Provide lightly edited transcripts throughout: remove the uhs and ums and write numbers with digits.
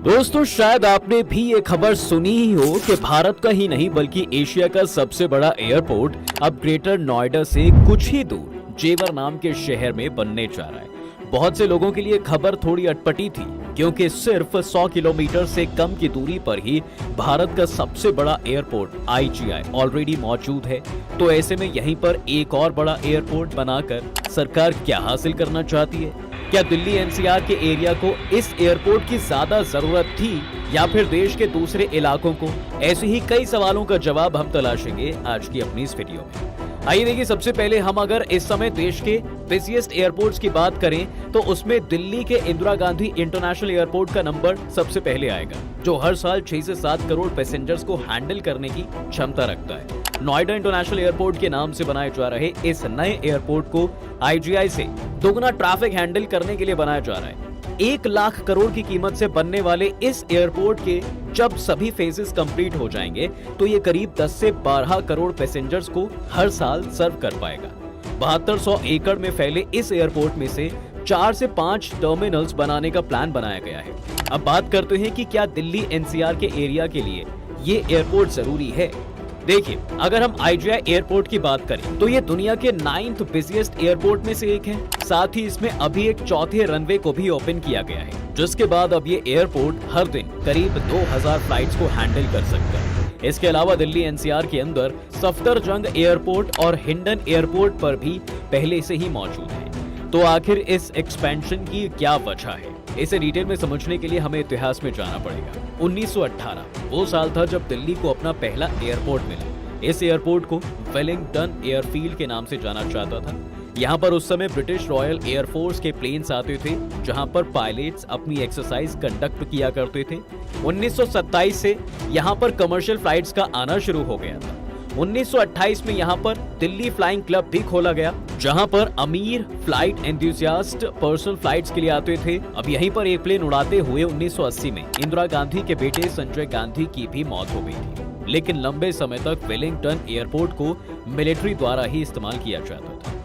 दोस्तों, शायद आपने भी ये खबर सुनी ही हो कि भारत का ही नहीं बल्कि एशिया का सबसे बड़ा एयरपोर्ट अब ग्रेटर नोएडा से कुछ ही दूर जेवर नाम के शहर में बनने जा रहा है। बहुत से लोगों के लिए खबर थोड़ी अटपटी थी, क्योंकि सिर्फ 100 किलोमीटर से कम की दूरी पर ही भारत का सबसे बड़ा एयरपोर्ट IGI ऑलरेडी मौजूद है। तो ऐसे में यहीं पर एक और बड़ा एयरपोर्ट बनाकर सरकार क्या हासिल करना चाहती है? क्या दिल्ली NCR के एरिया को इस एयरपोर्ट की ज्यादा जरूरत थी या फिर देश के दूसरे इलाकों को? ऐसे ही कई सवालों का जवाब हम तलाशेंगे आज की अपनी इस वीडियो में। आइए देखिए, सबसे पहले हम अगर इस समय देश के बिजिएस्ट एयरपोर्ट्स की बात करें तो उसमें दिल्ली के इंदिरा गांधी इंटरनेशनल एयरपोर्ट का नंबर सबसे पहले आएगा, जो हर साल 6 से 7 करोड़ पैसेंजर्स को हैंडल करने की क्षमता रखता है। नोएडा इंटरनेशनल एयरपोर्ट के नाम से बनाए जा रहे इस नए एयरपोर्ट को IGI से दोगुना ट्रैफिक हैंडल करने के लिए बनाया जा रहा है। 1 लाख करोड़ की कीमत से बनने वाले इस एयरपोर्ट के जब सभी फेजेस कंप्लीट हो जाएंगे तो ये करीब 10 से 12 करोड़ पैसेंजर्स को हर साल सर्व कर पाएगा। 7200 एकड़ में फैले इस एयरपोर्ट में से 4 से 5 टर्मिनल्स बनाने का प्लान बनाया गया है। अब बात करते हैं कि क्या दिल्ली NCR के एरिया के लिए ये एयरपोर्ट जरूरी है। देखिए, अगर हम IGI एयरपोर्ट की बात करें तो ये दुनिया के 9th बिजिएस्ट एयरपोर्ट में से एक है। साथ ही इसमें अभी एक चौथे रनवे को भी ओपन किया गया है, जिसके बाद अब ये एयरपोर्ट हर दिन करीब 2000 फ्लाइट्स को हैंडल कर सकता है। इसके अलावा दिल्ली NCR के अंदर सफदरजंग एयरपोर्ट और हिंडन एयरपोर्ट पर भी पहले से ही मौजूद है। तो आखिर इस एक्सपेंशन की क्या वजह है, इसे डिटेल में समझने के लिए हमें इतिहास में जाना पड़ेगा। 1918 वो साल था जब दिल्ली को अपना पहला एयरपोर्ट मिला। इस एयरपोर्ट को वेलिंगटन एयरफील्ड के नाम से जाना जाता था। यहाँ पर उस समय ब्रिटिश रॉयल एयरफोर्स के प्लेन्स आते थे, जहाँ पर पायलट्स अपनी एक्सरसाइज कंडक्ट किया करते थे। 1927 से यहाँ पर कमर्शियल फ्लाइट्स का आना शुरू हो गया था। 1928 में यहाँ पर दिल्ली फ्लाइंग क्लब भी खोला गया, जहाँ पर अमीर फ्लाइट एंथुसियास्ट पर्सनल फ्लाइट्स के लिए आते थे। अब यहीं पर एक प्लेन उड़ाते हुए 1980 में इंदिरा गांधी के बेटे संजय गांधी की भी मौत हो गई थी। लेकिन लंबे समय तक वेलिंगटन एयरपोर्ट को मिलिट्री द्वारा ही इस्तेमाल किया जाता था।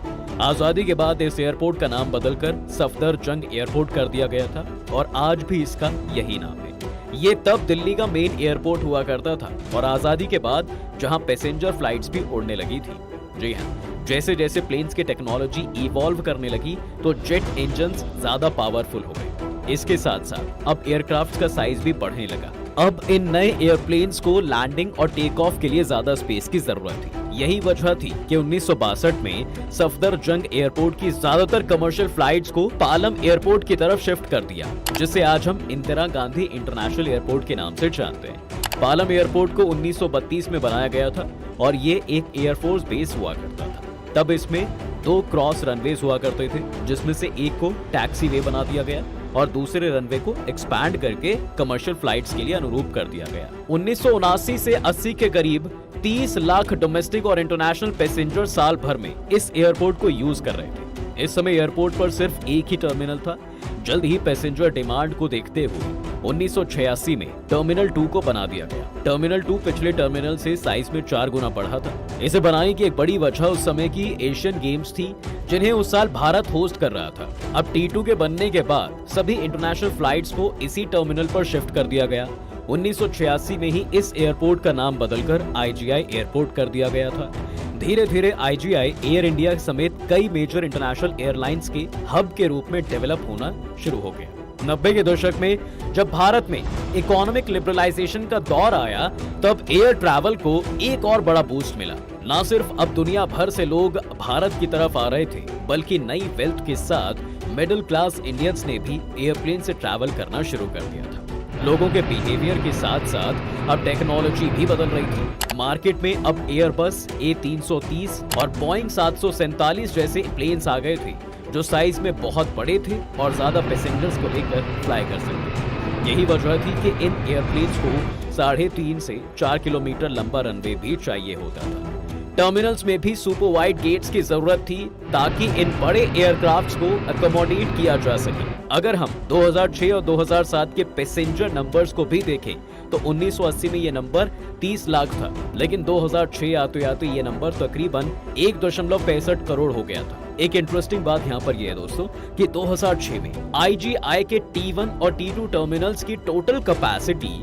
आजादी के बाद इस एयरपोर्ट का नाम बदलकर सफदरजंग एयरपोर्ट कर दिया गया था और आज भी इसका यही नाम है। ये तब दिल्ली का मेन एयरपोर्ट हुआ करता था और आजादी के बाद जहां पैसेंजर फ्लाइट्स भी उड़ने लगी थी। जी हाँ, जैसे जैसे प्लेन्स की टेक्नोलॉजी इवॉल्व करने लगी तो जेट इंजन्स ज्यादा पावरफुल हो गए। इसके साथ साथ अब एयरक्राफ्ट का साइज भी बढ़ने लगा। अब इन नए एयरप्लेन्स को लैंडिंग और टेक ऑफ के लिए ज्यादा स्पेस की जरूरत थी। यही वजह थी कि 1962 में सफदरजंग एयरपोर्ट की ज्यादातर कमर्शियल फ्लाइट्स को पालम एयरपोर्ट की तरफ शिफ्ट कर दिया, जिसे आज हम इंदिरा गांधी इंटरनेशनल एयरपोर्ट के नाम से जानते हैं। पालम एयरपोर्ट को 1932 में बनाया गया था और ये एक एयरफोर्स बेस हुआ करता था। तब इसमें 2 क्रॉस रनवेज हुआ करते थे, जिसमें से एक को टैक्सी वे बना दिया गया और दूसरे रनवे को एक्सपैंड करके कमर्शियल फ्लाइट्स के लिए अनुरूप कर दिया गया। 1979 से 80 के करीब 30 लाख डोमेस्टिक और इंटरनेशनल पैसेंजर साल भर में इस एयरपोर्ट को यूज कर रहे थे। इस समय एयरपोर्ट पर सिर्फ एक ही टर्मिनल था। जल्द ही पैसेंजर डिमांड को देखते हुए 1986 में टर्मिनल 2 को बना दिया गया। टर्मिनल 2 पिछले टर्मिनल से साइज में 4 गुना बढ़ा था। इसे बनाने की एक बड़ी वजह उस समय की एशियन गेम्स थी, जिन्हें उस साल भारत होस्ट कर रहा था। अब T2 के बनने के बाद सभी इंटरनेशनल फ्लाइट्स को इसी टर्मिनल पर शिफ्ट कर दिया गया। 1986 में ही इस एयरपोर्ट का नाम बदलकर IGI एयरपोर्ट कर दिया गया था। धीरे धीरे IGI एयर इंडिया समेत कई मेजर इंटरनेशनल एयरलाइंस के हब के रूप में डेवलप होना शुरू हो गया। 90 के दशक में जब भारत में इकोनॉमिक लिबरलाइजेशन का दौर आया, तब एयर ट्रैवल को एक और बड़ा बूस्ट मिला। न सिर्फ अब दुनिया भर से लोग भारत की तरफ आ रहे थे, बल्कि नई वेल्थ के साथ मिडिल क्लास इंडियंस ने भी एयरप्लेन से ट्रैवल करना शुरू कर दिया था। लोगों के बिहेवियर के साथ साथ अब टेक्नोलॉजी भी बदल रही थी। मार्केट में अब एयरबस A330 और बोइंग 747 जैसे प्लेन्स आ गए थे, जो साइज में बहुत बड़े थे और ज्यादा पैसेंजर्स को लेकर फ्लाई कर सकते थे। यही वजह थी कि इन एयरप्लेन्स को 3.5 से 4 किलोमीटर लंबा रनवे भी चाहिए होता था। टर्मिनल्स में भी सुपर वाइड गेट्स की जरूरत थी ताकि इन बड़े एयरक्राफ्ट्स को अकोमोडेट किया जा सके। अगर हम 2006 और 2007 के पैसेंजर नंबर्स को भी देखें तो 1980 में ये नंबर 30 लाख था, लेकिन 2006 आते आते ये नंबर तकरीबन 1.65 करोड़ हो गया था। एक इंटरेस्टिंग बात यहाँ पर यह है दोस्तों कि 2006 में IGI के T1 और T2 टर्मिनल्स की टोटल कैपेसिटी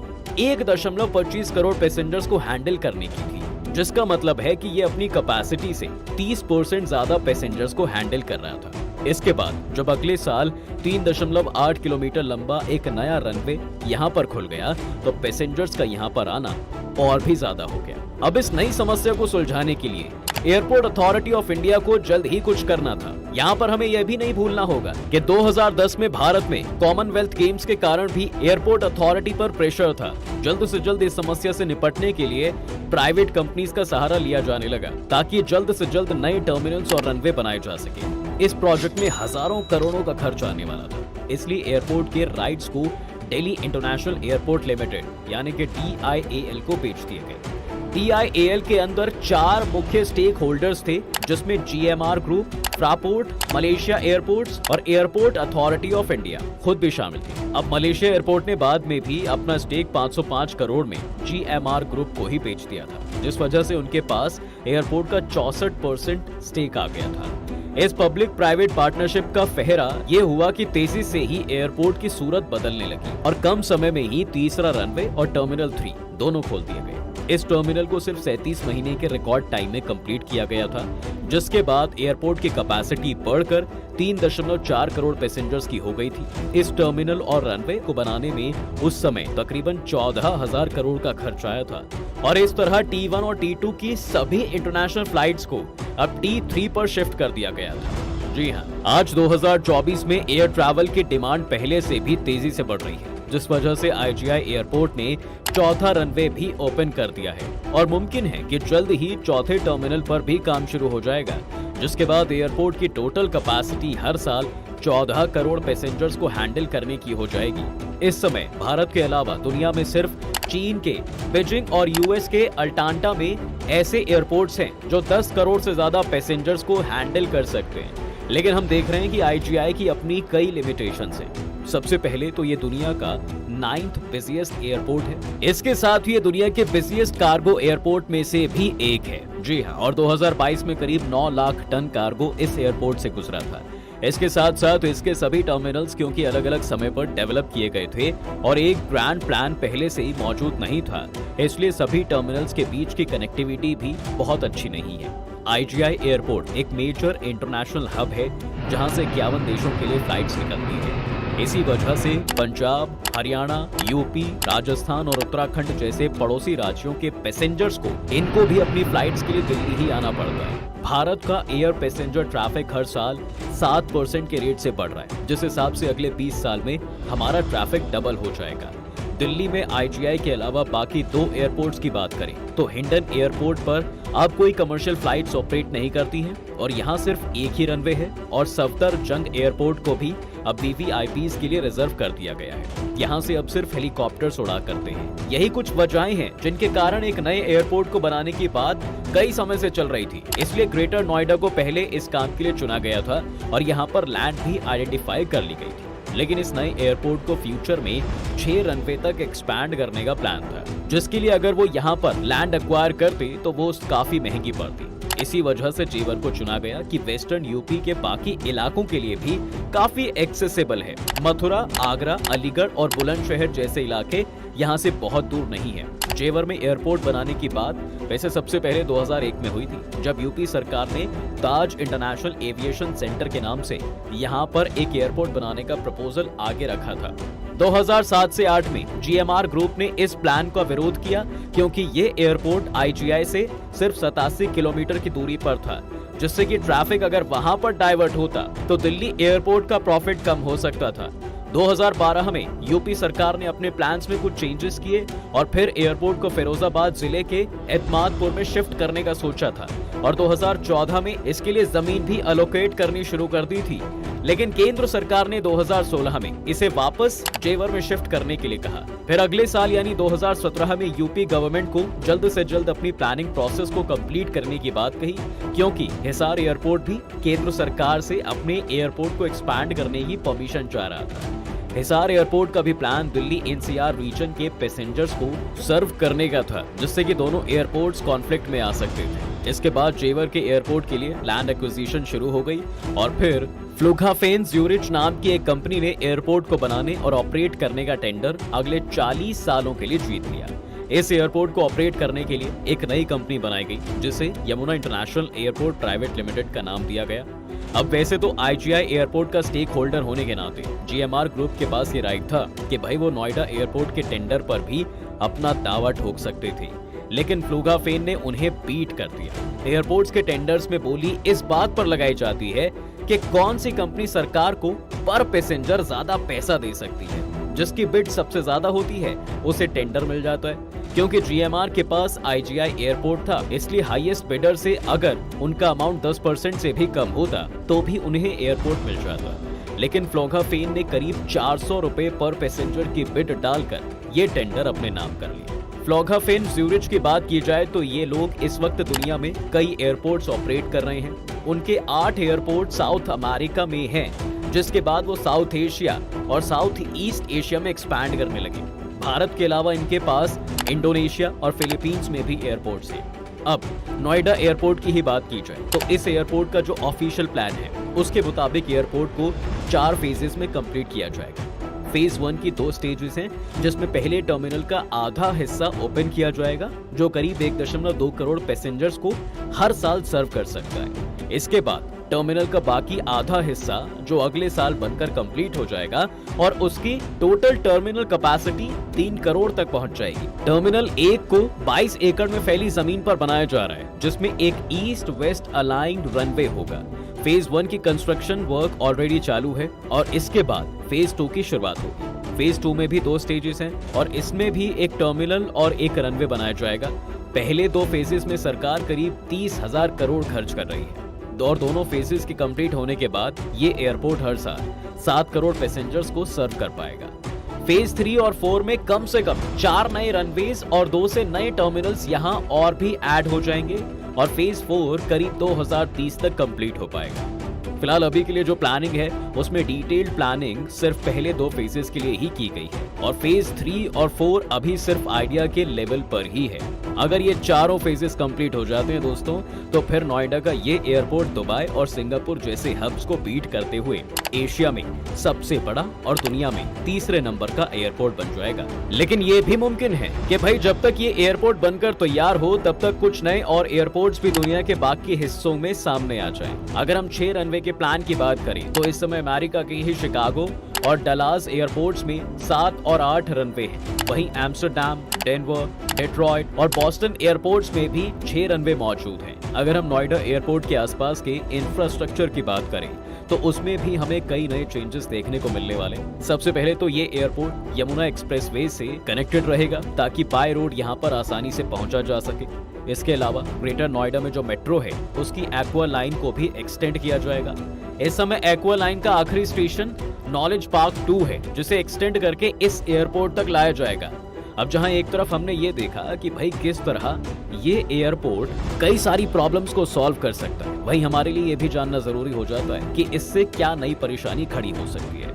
1.25 करोड़ पैसेंजर्स को हैंडल करने की थी, जिसका मतलब है कि ये अपनी कैपेसिटी से 30% ज्यादा पैसेंजर्स को हैंडल कर रहा था। इसके बाद जब अगले साल 3.8 किलोमीटर लंबा एक नया रनवे यहाँ पर खुल गया तो पैसेंजर्स का यहाँ पर आना और भी ज्यादा हो गया। अब इस नई समस्या को सुलझाने के लिए एयरपोर्ट अथॉरिटी ऑफ इंडिया को जल्द ही कुछ करना था। यहाँ पर हमें यह भी नहीं भूलना होगा कि 2010 में भारत में कॉमनवेल्थ गेम्स के कारण भी एयरपोर्ट अथॉरिटी पर प्रेशर था। जल्द से जल्द इस समस्या से निपटने के लिए प्राइवेट कंपनीज का सहारा लिया जाने लगा ताकि जल्द से जल्द नए टर्मिनल्स और रनवे बनाए जा सके। इस प्रोजेक्ट में हजारों करोड़ों का खर्च आने वाला था, इसलिए एयरपोर्ट के राइट्स को दिल्ली इंटरनेशनल एयरपोर्ट लिमिटेड यानी कि DIAL को बेच दिए गए। DIAL के अंदर 4 मुख्य स्टेक होल्डर्स थे, जिसमें GMR ग्रुप, फ्रापोर्ट, मलेशिया एयरपोर्ट्स और एयरपोर्ट अथॉरिटी ऑफ इंडिया खुद भी शामिल थी। अब मलेशिया एयरपोर्ट ने बाद में भी अपना स्टेक 505 करोड़ में GMR ग्रुप को ही बेच दिया था, जिस वजह से उनके पास एयरपोर्ट का 64% स्टेक आ गया था। इस पब्लिक प्राइवेट पार्टनरशिप का फेहरा ये हुआ कि तेजी से ही एयरपोर्ट की सूरत बदलने लगी और कम समय में ही तीसरा रनवे और टर्मिनल 3 दोनों खोल दिए गए। इस टर्मिनल को सिर्फ 37 महीने के रिकॉर्ड टाइम में कंप्लीट किया गया था, जिसके बाद एयरपोर्ट की कैपेसिटी बढ़कर 3.4 करोड़ पैसेंजर्स की हो गई थी। इस टर्मिनल और रनवे को बनाने में उस समय तकरीबन 14,000 करोड़ का खर्च आया था और इस तरह T1 और T2 की सभी इंटरनेशनल फ्लाइट्स को अब T3 पर शिफ्ट कर दिया गया था। जी हाँ, आज 2024 में एयर ट्रैवल की डिमांड पहले से भी तेजी से बढ़ रही है, जिस वजह से IGI एयरपोर्ट ने चौथा रनवे भी ओपन कर दिया है और मुमकिन है कि जल्द ही चौथे टर्मिनल पर भी काम शुरू हो जाएगा, जिसके बाद एयरपोर्ट की टोटल कैपेसिटी हर साल 14 करोड़ पैसेंजर्स को हैंडल करने की हो जाएगी। इस समय भारत के अलावा दुनिया में सिर्फ चीन के बीजिंग और US के अल्टांटा में ऐसे एयरपोर्ट्स हैं जो 10 करोड़ से ज्यादा पैसेंजर्स को हैंडल कर सकते हैं, लेकिन हम देख रहे हैं कि IGI की अपनी कई लिमिटेशंस हैं। सबसे पहले तो ये दुनिया का 9th बिजिएस्ट एयरपोर्ट है। इसके साथ ही ये दुनिया के बिजिएस्ट कार्गो एयरपोर्ट में से भी एक है। जी हाँ, और 2022 में करीब 9 लाख टन कार्गो इस एयरपोर्ट से गुजरा था। इसके साथ साथ इसके सभी टर्मिनल्स क्योंकि अलग अलग समय पर डेवलप किए गए थे और एक ग्रैंड प्लान पहले से ही मौजूद नहीं था, इसलिए सभी टर्मिनल्स के बीच की कनेक्टिविटी भी बहुत अच्छी नहीं है। IGI एयरपोर्ट एक मेजर इंटरनेशनल हब है जहां से 51 देशों के लिए फ्लाइट्स निकलती है। इसी वजह से पंजाब, हरियाणा, यूपी, राजस्थान और उत्तराखंड जैसे पड़ोसी राज्यों के पैसेंजर्स को इनको भी अपनी फ्लाइट्स के लिए दिल्ली ही आना पड़ता है। भारत का एयर पैसेंजर ट्रैफिक हर साल 7% के रेट से बढ़ रहा है, जिस हिसाब से अगले 20 साल में हमारा ट्रैफिक डबल हो जाएगा। दिल्ली में IGI के अलावा बाकी 2 एयरपोर्ट्स की बात करें तो हिंडन एयरपोर्ट पर अब कोई कमर्शियल फ्लाइट्स ऑपरेट नहीं करती हैं और यहाँ सिर्फ एक ही रनवे है और सफदरजंग एयरपोर्ट को भी अब VVIPs के लिए रिजर्व कर दिया गया है। यहाँ से अब सिर्फ हेलीकॉप्टर्स उड़ा करते हैं। यही कुछ वजहें हैं जिनके कारण एक नए एयरपोर्ट को बनाने की बात कई समय से चल रही थी, इसलिए ग्रेटर नोएडा को पहले इस काम के लिए चुना गया था और यहाँ पर लैंड भी आइडेंटिफाई कर ली गई थी। लेकिन इस नए एयरपोर्ट को फ्यूचर में 6 रनवे तक एक्सपैंड करने का प्लान था, जिसके लिए अगर वो यहाँ पर लैंड एक्वायर करते तो वो काफी महंगी पड़ती। इसी वजह से G1 को चुना गया कि वेस्टर्न यूपी के बाकी इलाकों के लिए भी काफी एक्सेसिबल है। मथुरा, आगरा, अलीगढ़ और बुलंदशहर जैसे इलाके यहाँ से बहुत दूर नहीं है। जेवर में एयरपोर्ट बनाने की बात वैसे सबसे पहले 2001 में हुई थी, जब यूपी सरकार ने ताज इंटरनेशनल एविएशन सेंटर के नाम से यहाँ पर एक एयरपोर्ट बनाने का प्रपोजल आगे रखा था। 2007 से 8 में GMR ग्रुप ने इस प्लान का विरोध किया क्योंकि ये एयरपोर्ट IGI से सिर्फ 87 किलोमीटर की दूरी पर था, जिससे कि ट्रैफिक अगर वहां पर डाइवर्ट होता तो दिल्ली एयरपोर्ट का प्रॉफिट कम हो सकता था। 2012 में यूपी सरकार ने अपने प्लान्स में कुछ चेंजेस किए और फिर एयरपोर्ट को फिरोजाबाद जिले के एतमादपुर में शिफ्ट करने का सोचा था और 2014 में इसके लिए जमीन भी अलोकेट करनी शुरू कर दी थी, लेकिन केंद्र सरकार ने 2016 में इसे वापस जेवर में शिफ्ट करने के लिए कहा। फिर अगले साल यानी 2017 में यूपी गवर्नमेंट को जल्द से जल्द अपनी प्लानिंग प्रोसेस को कंप्लीट करने की बात कही, क्योंकि हिसार एयरपोर्ट भी केंद्र सरकार से अपने एयरपोर्ट को एक्सपैंड करने की परमिशन चाह रहा था। हिसार एयरपोर्ट का भी प्लान दिल्ली NCR रीजन के पैसेंजर्स को सर्व करने का था, जिससे कि दोनों एयरपोर्ट्स कॉन्फ्लिक्ट में आ सकते थे। इसके बाद जेवर के एयरपोर्ट के लिए लैंड एक्विजिशन शुरू हो गई और फिर फ्लुगहाफेन ज्यूरिच नाम की एक कंपनी ने एयरपोर्ट को बनाने और ऑपरेट करने का टेंडर अगले 40 सालों के लिए जीत लिया। इस एयरपोर्ट को ऑपरेट करने के लिए एक नई कंपनी बनाई गई जिसे Yamuna international airport private limited का नाम दिया गया। अब वैसे तो आईजीआई एयरपोर्ट का स्टेक होल्डर होने के नाते जीएमआर ग्रुप के पास ये राइट था कि भाई वो नोएडा एयरपोर्ट के टेंडर पर भी अपना दावा ठोक सकते थे, लेकिन फ्लुगहाफेन ने उन्हें बीट कर दिया। एयरपोर्ट्स के टेंडर्स में बोली इस बात पर लगाई जाती है कि कौन सी कंपनी सरकार को पर पैसेंजर ज्यादा पैसा दे सकती है। जिसकी बिड सबसे ज्यादा होती है उसे टेंडर मिल जाता है। क्योंकि जीएमआर के पास आईजीआई एयरपोर्ट था, इसलिए हाईएस्ट बिडर से अगर उनका अमाउंट 10% से भी कम होता तो भी उन्हें एयरपोर्ट मिल जाता। लेकिन फ्लुगहाफेन ने करीब 400 रुपए पर पैसेंजर की बिड डालकर ये टेंडर अपने नाम कर लिया। फ्लुगहाफेन ज्यूरिच की बात की जाए तो ये लोग इस वक्त दुनिया में कई एयरपोर्ट्स ऑपरेट कर रहे हैं। उनके 8 एयरपोर्ट साउथ अमेरिका में हैं, जिसके बाद वो साउथ एशिया और साउथ ईस्ट एशिया में एक्सपैंड करने लगे। भारत के अलावा इनके पास इंडोनेशिया और फिलीपींस में भी एयरपोर्ट्स हैं। अब नोएडा एयरपोर्ट की ही बात की जाए तो इस एयरपोर्ट का जो ऑफिशियल प्लान है उसके मुताबिक एयरपोर्ट को 4 फेजेस में कंप्लीट किया जाएगा। फेज 1 की 2 स्टेजेस हैं, जिसमें पहले टर्मिनल का आधा हिस्सा ओपन किया जाएगा जो करीब 1.2 करोड़ पैसेंजर्स को हर साल सर्व कर सकता है। इसके बाद टर्मिनल का बाकी आधा हिस्सा जो अगले साल बनकर कंप्लीट हो जाएगा और उसकी टोटल टर्मिनल कैपेसिटी 3 करोड़ तक पहुंच जाएगी। टर्मिनल 1 को 22 एकड़ में फैली जमीन पर बनाया जा रहा है, जिसमें एक ईस्ट वेस्ट अलाइंड रनवे होगा। फेज 1 की कंस्ट्रक्शन वर्क ऑलरेडी चालू है और इसके बाद फेज 2 की शुरुआत होगी। फेज 2 में भी 2 स्टेजेस हैं और इसमें भी एक टर्मिनल और एक रनवे बनाया जाएगा। पहले 2 फेजेस में सरकार करीब 30,000 करोड़ खर्च कर रही है और दोनों फेजेस के कंप्लीट होने के बाद ये एयरपोर्ट हर साल 7 करोड़ पैसेंजर्स को सर्व कर पाएगा। फेज 3 और 4 में कम से कम 4 नए रनवेज और 2 से नए टर्मिनल्स यहाँ और भी ऐड हो जाएंगे और फेज 4 करीब 2030 तक कंप्लीट हो पाएगा। फिलहाल अभी के लिए जो प्लानिंग है उसमें डिटेल्ड प्लानिंग सिर्फ पहले 2 फेजेस के लिए ही की गई है और फेज 3 और 4 अभी सिर्फ आइडिया के लेवल पर ही है। अगर ये चारों फेजेस कंप्लीट हो जाते हैं दोस्तों, तो फिर नोएडा का ये एयरपोर्ट दुबई और सिंगापुर जैसे हब्स को बीट करते हुए एशिया में सबसे बड़ा और दुनिया में तीसरे नंबर का एयरपोर्ट बन जाएगा। लेकिन ये भी मुमकिन है कि भाई जब तक ये एयरपोर्ट बनकर तैयार हो तब तक कुछ नए और एयरपोर्ट्स भी दुनिया के बाकी हिस्सों में सामने आ जाएं। अगर हम 6 रनवे के प्लान की बात करें तो इस समय अमेरिका के ही शिकागो और डलास एयरपोर्ट्स में 7 और 8 रनवे हैं। वहीं एम्स्टर्डम, डेनवर, डेट्रॉइट और बॉस्टन एयरपोर्ट्स में भी 6 रनवे मौजूद हैं। अगर हम नोएडा एयरपोर्ट के आसपास के इंफ्रास्ट्रक्चर की बात करें तो उसमें भी हमें कई नए चेंजेस देखने को मिलने वाले। सबसे पहले तो ये एयरपोर्ट यमुना एक्सप्रेसवे से कनेक्टेड रहेगा ताकि बाय रोड यहाँ पर आसानी से पहुंचा जा सके। इसके अलावा ग्रेटर नोएडा में जो मेट्रो है उसकी एक्वा लाइन को भी एक्सटेंड किया जाएगा। इस समय एक्वा लाइन का आखिरी स्टेशन नॉलेज पार्क 2 है, जिसे एक्सटेंड करके इस एयरपोर्ट तक लाया जाएगा। अब जहां एक तरफ हमने ये देखा कि भाई किस तरह ये एयरपोर्ट कई सारी प्रॉब्लम्स को सॉल्व कर सकता है, वहीं हमारे लिए ये भी जानना जरूरी हो जाता है कि इससे क्या नई परेशानी खड़ी हो सकती है।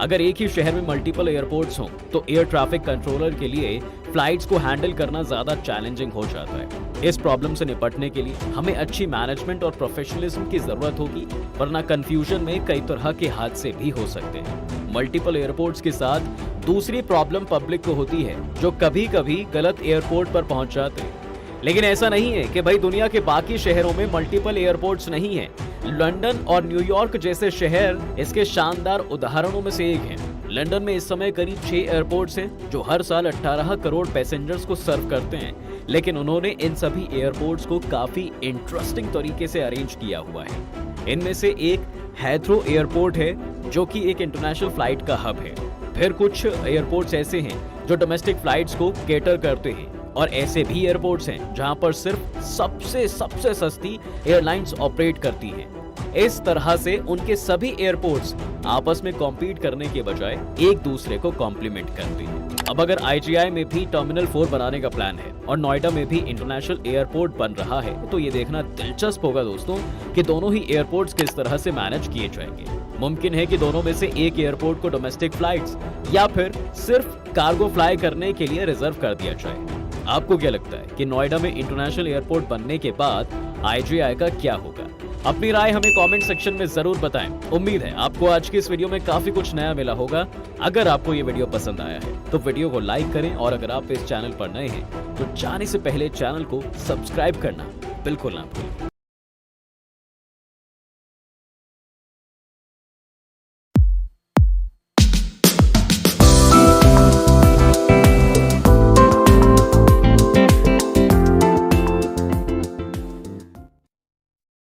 अगर एक ही शहर में मल्टीपल एयरपोर्ट्स हों तो एयर ट्रैफिक कंट्रोलर के लिए फ्लाइट्स को हैंडल करना ज्यादा चैलेंजिंग हो जाता है। इस प्रॉब्लम से निपटने के लिए हमें अच्छी मैनेजमेंट और प्रोफेशनलिज्म की जरूरत होगी, वरना कंफ्यूजन में कई तरह के हादसे भी हो सकते हैं। मल्टीपल एयरपोर्ट्स के साथ दूसरी प्रॉब्लम पब्लिक को होती है जो कभी कभी गलत एयरपोर्ट पर पहुंच जाते हैं। लेकिन ऐसा नहीं है कि भाई दुनिया के बाकी शहरों में मल्टीपल एयरपोर्ट्स नहीं है। लंदन और न्यूयॉर्क जैसे शहर इसके शानदार उदाहरणों में से एक हैं। लंदन में इस समय करीब 6 एयरपोर्ट्स हैं जो हर साल 18 करोड़ पैसेंजर्स को सर्व करते हैं, लेकिन उन्होंने इन सभी एयरपोर्ट्स को काफी इंटरेस्टिंग तरीके से अरेंज किया हुआ है। इनमें से एक हैथ्रो एयरपोर्ट है जो कि एक इंटरनेशनल फ्लाइट का हब है। फिर कुछ एयरपोर्ट्स ऐसे हैं जो डोमेस्टिक फ्लाइट्स को केटर करते हैं और ऐसे भी एयरपोर्ट्स हैं जहां पर सिर्फ सबसे सस्ती एयरलाइंस ऑपरेट करती हैं। इस तरह से उनके सभी एयरपोर्ट्स आपस में कॉम्पीट करने के बजाय एक दूसरे को कॉम्प्लीमेंट करते हैं। अब अगर आईजीआई में भी टर्मिनल 4 बनाने का प्लान है और नोएडा में भी इंटरनेशनल एयरपोर्ट बन रहा है तो ये देखना दिलचस्प होगा दोस्तों कि दोनों ही एयरपोर्ट्स किस तरह से मैनेज किए जाएंगे। मुमकिन है कि दोनों में से एक एयरपोर्ट को डोमेस्टिक फ्लाइट्स या फिर सिर्फ कार्गो फ्लाई करने के लिए रिजर्व कर दिया जाए। आपको क्या लगता है कि नोएडा में इंटरनेशनल एयरपोर्ट बनने के बाद IGI का क्या होगा? अपनी राय हमें कमेंट सेक्शन में जरूर बताएं। उम्मीद है आपको आज की इस वीडियो में काफी कुछ नया मिला होगा। अगर आपको ये वीडियो पसंद आया है तो वीडियो को लाइक करें और अगर आप इस चैनल पर नए हैं तो जाने से पहले चैनल को सब्सक्राइब करना बिल्कुल ना भूलें।